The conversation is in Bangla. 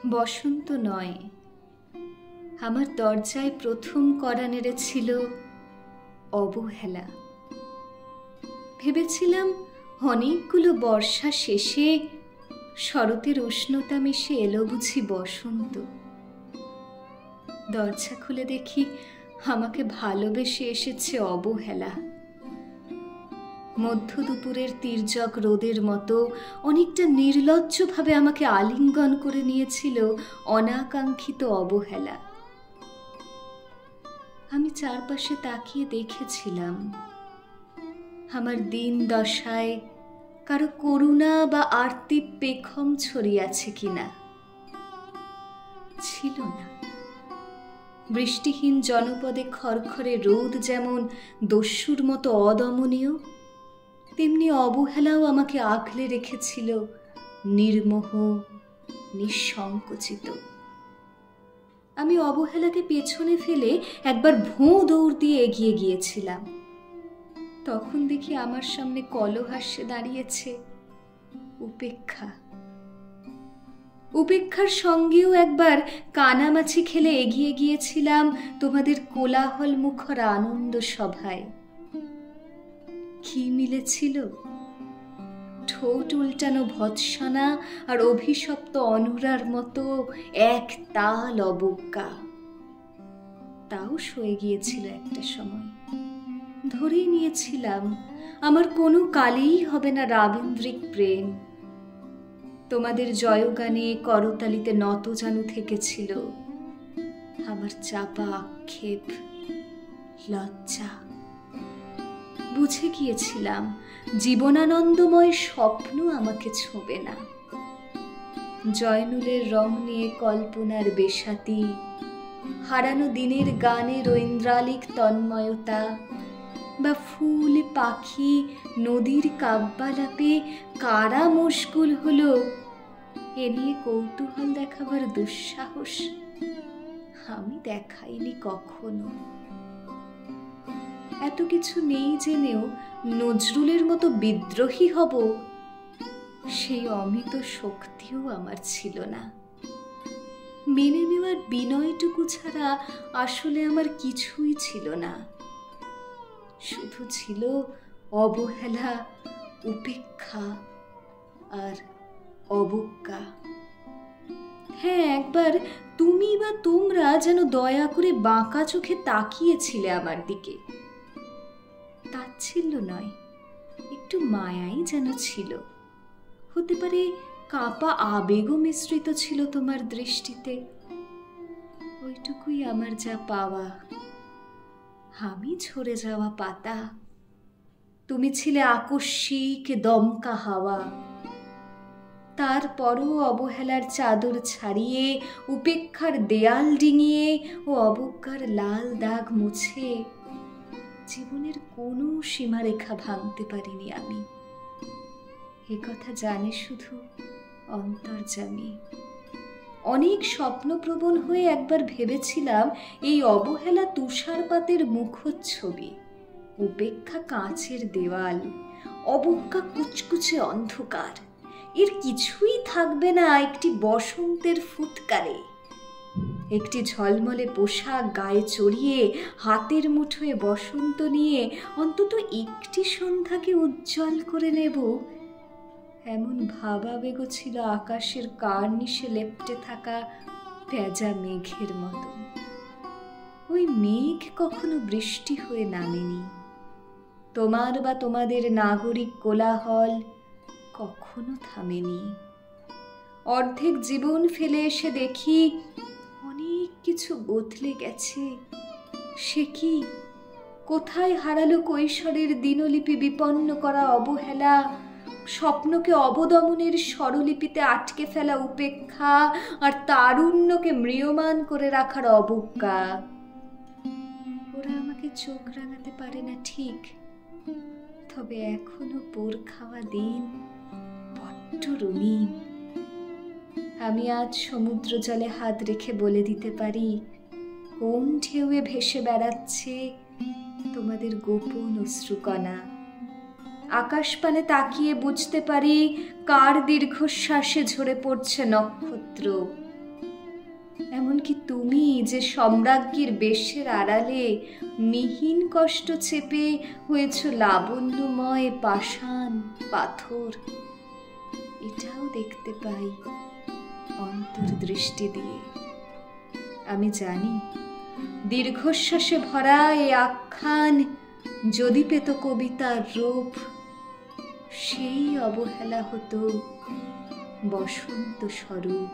বসন্ত নয়, আমার দরজায় প্রথম কড়া নেড়েছিল অবহেলা। ভেবেছিলাম অনেকগুলো বর্ষা শেষে শরতের উষ্ণতা মিশে এলো বুঝি বসন্ত। দরজা খুলে দেখি আমাকে ভালোবেসে এসেছে অবহেলা। মধ্য দুপুরের তির্যক রোদের মতো অনেকটা নির্লজ্জভাবে আমাকে আলিঙ্গন করে নিয়েছিল অনাকাঙ্ক্ষিত অবহেলা। আমি চারপাশে তাকিয়ে দেখেছিলাম আমার দিন দশায় কারো করুণা বা আর্তি পেখম ছড়িয়েছে কিনা। ছিল না। বৃষ্টিহীন জনপদে খরখরে রোদ যেমন দস্যুর মতো অদমনীয়, তেমনি অবহেলাও আমাকে আগলে রেখেছিল নির্মোহ, নিঃসংকোচিত। আমি অবহেলাকে পেছনে ফেলে একবার ভোঁ দৌড় দিয়ে এগিয়ে গিয়েছিলাম। তখন দেখি আমার সামনে কলহাস্যে দাঁড়িয়েছে উপেক্ষা। উপেক্ষার সঙ্গেও একবার কানামাছি খেলে এগিয়ে গিয়েছিলাম তোমাদের কোলাহল মুখর আনন্দ সভায়। কি মিলেছিল? ঠোঁট উল্টানো ভৎসনা আর অভিশপ্ত অনুরার মতো এক তাল অবজ্ঞা। তাও সয়ে গিয়েছিল একটা সময়। ধরেই নিয়েছিলাম আমার কোনো কালেই হবে না রাবীন্দ্রিক প্রেম। তোমাদের জয়গানে করতালিতে নতজানু থেকেছিল আমার চাপা আক্ষেপ, লজ্জা। বুঝে গিয়েছিলাম জীবনানন্দময় স্বপ্ন আমাকে ছোঁবে না। জয়নুলের রং নিয়ে কল্পনার বেশাতি, হারানো দিনের গানের ঐন্দ্রালিক তন্ময়তা, বা ফুল পাখি নদীর কাব্যালাপে কারা মশগুল হলো এ নিয়ে কৌতূহল দেখাবার দুঃসাহস আমি দেখাইনি কখনো। এত কিছু নেই জেনেও নজরুলের মতো বিদ্রোহী হব সেই অমিত শক্তিও আমার ছিল না। মেনে নেওয়ার বিনয়টুকু ছাড়া আসলে আমার কিছুই ছিল না। শুধু ছিল অবহেলা, উপেক্ষা আর অবজ্ঞা। হ্যাঁ, একবার তুমি বা তোমরা যেন দয়া করে বাঁকা চোখে তাকিয়েছিলে আমার দিকে। তাচ্ছিল্য নয়, একটু মায়াই যেন ছিল। হতে পারে কাঁপা আবেগও মিশ্রিত ছিল তোমার দৃষ্টিতে। ওইটুকুই আমার যা পাওয়া। আমি ঝরে যাওয়া পাতা, তুমি ছিলে আকস্মিক দমকা হাওয়া। তারপরও অবহেলার চাদর ছাড়িয়ে, উপেক্ষার দেয়াল ডিঙিয়ে ও অবজ্ঞার লাল দাগ মুছে জীবনের কোনো সীমারেখা ভাঙতে পারিনি আমি। এ কথা জানে শুধু অন্তর্যামী। অনেক স্বপ্নপ্রবণ হয়ে একবার ভেবেছিলাম এই অবহেলা তুষারপাতের মুখচ্ছবি, উপেক্ষা কাঁচের দেওয়াল, অবজ্ঞা কুচকুচে অন্ধকার। এর কিছুই থাকবে না একটি বসন্তের ফুৎকারে। একটি ঝলমলে পোশাক গায়ে চড়িয়ে হাতের মুঠোয় বসন্ত নিয়ে অন্তত একটি সন্ধ্যাকে উজ্জ্বল করে নেব, এমন ভাবাবেগ ছিল আকাশের কার্নিশে লেপ্টে থাকা পেঁজা মেঘের মতো। ওই মেঘ কখনো বৃষ্টি হয়ে নামেনি। তোমার বা তোমাদের নাগরিক কোলাহল কখনো থামেনি। অর্ধেক জীবন ফেলে এসে দেখি অনেক কিছু বদলে গেছে। সে কি? কোথায় হারালো কৈশোরের দিনলিপি বিপন্ন করা অবহেলা, স্বপ্নকে অবদমনের স্বরলিপিতে আটকে ফেলা উপেক্ষা, আর তারুণ্যকে ম্রিয়মান করে রাখার অবজ্ঞা? ওরা আমাকে চোখ রাঙাতে পারে না ঠিক, তবে এখনো পোর খাওয়া দিন বড্ড রঙিন। আমি আজ সমুদ্র জলে হাত রেখে বলে দিতে পারি কোন ঢেউয়ে ভেসে বেড়াচ্ছে তোমাদের গোপন অশ্রুকণা। আকাশপানে তাকিয়ে বুঝতে পারি কার দীর্ঘশ্বাসে ঝরে পড়ছে নক্ষত্র, এমনকি তুমি যে সম্রাজ্ঞীর বেশের আড়ালে মিহিন কষ্ট চেপে হয়েছ লাবণ্যময় পাষাণ পাথর, এটাও দেখতে পাই অন্তর্দৃষ্টি দিয়ে। আমি জানি দীর্ঘশ্বাসে ভরা এ আখ্যান যদি পেত কবিতার রূপ, সেই অবহেলা হতো বসন্ত স্বরূপ।